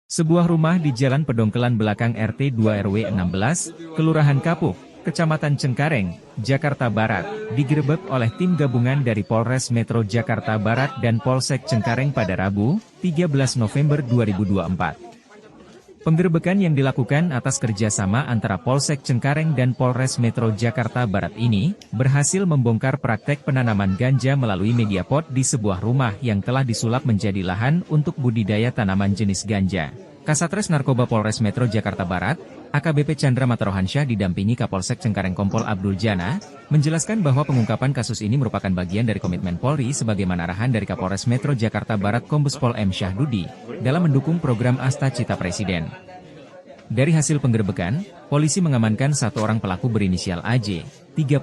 Sebuah rumah di Jalan Pedongkelan belakang RT 2 RW 16, Kelurahan Kapuk, Kecamatan Cengkareng, Jakarta Barat, digerebek oleh tim gabungan dari Polres Metro Jakarta Barat dan Polsek Cengkareng pada Rabu, 13 November 2024. Penggerebekan yang dilakukan atas kerjasama antara Polsek Cengkareng dan Polres Metro Jakarta Barat ini, berhasil membongkar praktek penanaman ganja melalui media pot di sebuah rumah yang telah disulap menjadi lahan untuk budidaya tanaman jenis ganja. Kasatres Narkoba Polres Metro Jakarta Barat, AKBP Chandra Matarohansyah didampingi Kapolsek Cengkareng Kompol Abdul Jana, menjelaskan bahwa pengungkapan kasus ini merupakan bagian dari komitmen Polri sebagaimana arahan dari Kapolres Metro Jakarta Barat Kombes Pol M. Syahdudi, dalam mendukung program Asta Cita Presiden. Dari hasil penggerebekan, polisi mengamankan satu orang pelaku berinisial AJ, 36.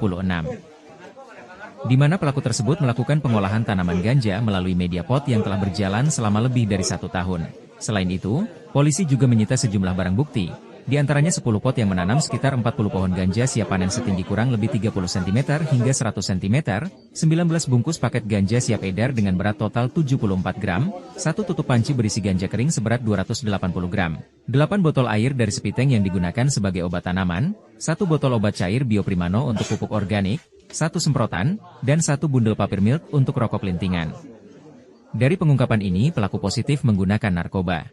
Di mana pelaku tersebut melakukan pengolahan tanaman ganja melalui media pot yang telah berjalan selama lebih dari 1 tahun. Selain itu, polisi juga menyita sejumlah barang bukti, di antaranya 10 pot yang menanam sekitar 40 pohon ganja siap panen setinggi kurang lebih 30 cm hingga 100 cm, 19 bungkus paket ganja siap edar dengan berat total 74 gram, 1 tutup panci berisi ganja kering seberat 280 gram, 8 botol air dari sepiteng yang digunakan sebagai obat tanaman, 1 botol obat cair Bioprimano untuk pupuk organik, 1 semprotan, dan 1 bundel papir milk untuk rokok pelintingan. Dari pengungkapan ini, pelaku positif menggunakan narkoba.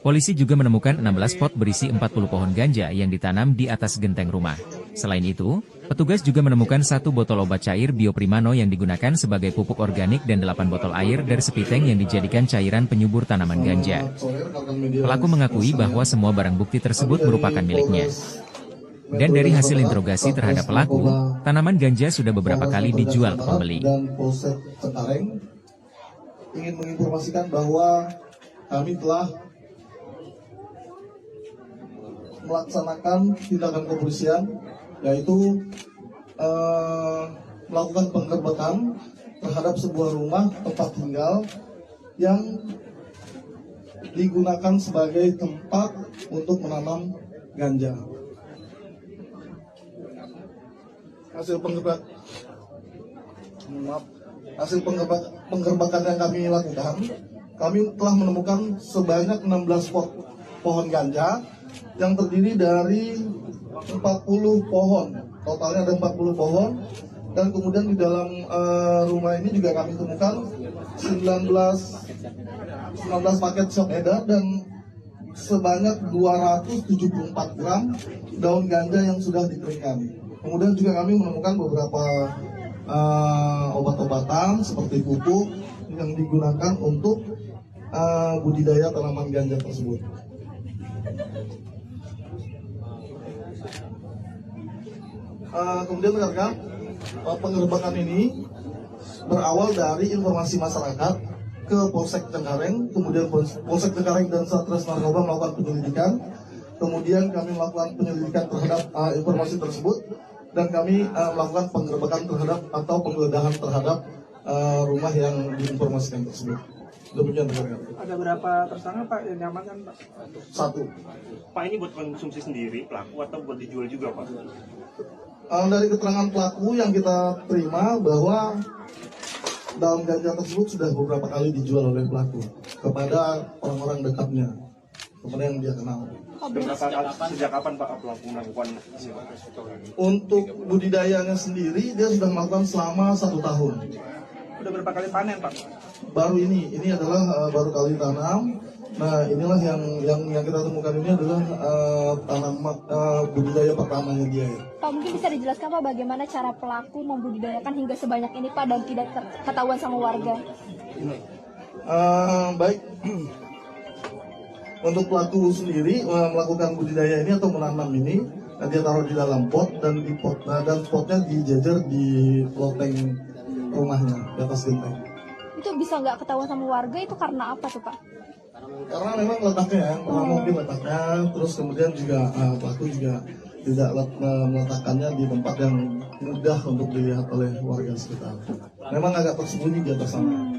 Polisi juga menemukan 16 pot berisi 40 pohon ganja yang ditanam di atas genteng rumah. Selain itu, petugas juga menemukan 1 botol obat cair Bioprimano yang digunakan sebagai pupuk organik dan 8 botol air dari sepiteng yang dijadikan cairan penyubur tanaman ganja. Pelaku mengakui bahwa semua barang bukti tersebut merupakan miliknya. Dan dari hasil interogasi terhadap pelaku, tanaman ganja sudah beberapa kali dijual ke pembeli. Ingin menginformasikan bahwa kami telah melaksanakan tindakan kepolisian, yaitu melakukan penggerbekan terhadap sebuah rumah tempat tinggal yang digunakan sebagai tempat untuk menanam ganja. Hasil penggerbekan yang kami lakukan, kami telah menemukan sebanyak 16 pot pohon ganja yang terdiri dari 40 pohon, totalnya ada 40 pohon, dan kemudian di dalam rumah ini juga kami temukan 19 paket siap edar dan sebanyak 274 gram daun ganja yang sudah dikeringkan. Kemudian juga kami menemukan beberapa obat-obatan seperti pupuk yang digunakan untuk budidaya tanaman ganja tersebut. Kemudian rekan, penggerbekan ini berawal dari informasi masyarakat ke Polsek Cengkareng, kemudian Polsek Cengkareng dan Satres Narkoba melakukan penyelidikan, kemudian kami melakukan penyelidikan terhadap informasi tersebut, dan kami melakukan penggerbekan terhadap atau penggeledahan terhadap rumah yang diinformasikan tersebut. Demikian rekan. Ada berapa tersangka Pak yang diamankan Pak? 1. Pak, ini buat konsumsi sendiri pelaku atau buat dijual juga Pak? Dari keterangan pelaku yang kita terima bahwa daun ganja tersebut sudah beberapa kali dijual oleh pelaku kepada orang-orang dekatnya, kepada yang dia kenal. Sejak kapan Pak pelaku melakukan? Untuk budidayanya sendiri dia sudah melakukan selama 1 tahun. Udah berapa kali panen Pak? Baru ini adalah baru kali tanam. Nah, inilah yang kita temukan ini adalah tanaman budidaya pertamanya dia. Pak, mungkin bisa dijelaskan Pak bagaimana cara pelaku membudidayakan hingga sebanyak ini Pak dan tidak ketahuan sama warga? Baik. Untuk pelaku sendiri melakukan budidaya ini atau menanam ini, dia taruh di dalam pot dan potnya dijajar di loteng rumahnya di atas genteng. Itu bisa nggak ketahuan sama warga itu karena apa tuh Pak? Karena memang letaknya, mungkin letaknya, terus kemudian juga pelaku juga tidak meletakkannya di tempat yang mudah untuk dilihat oleh warga sekitar. Memang agak tersembunyi di atas sana.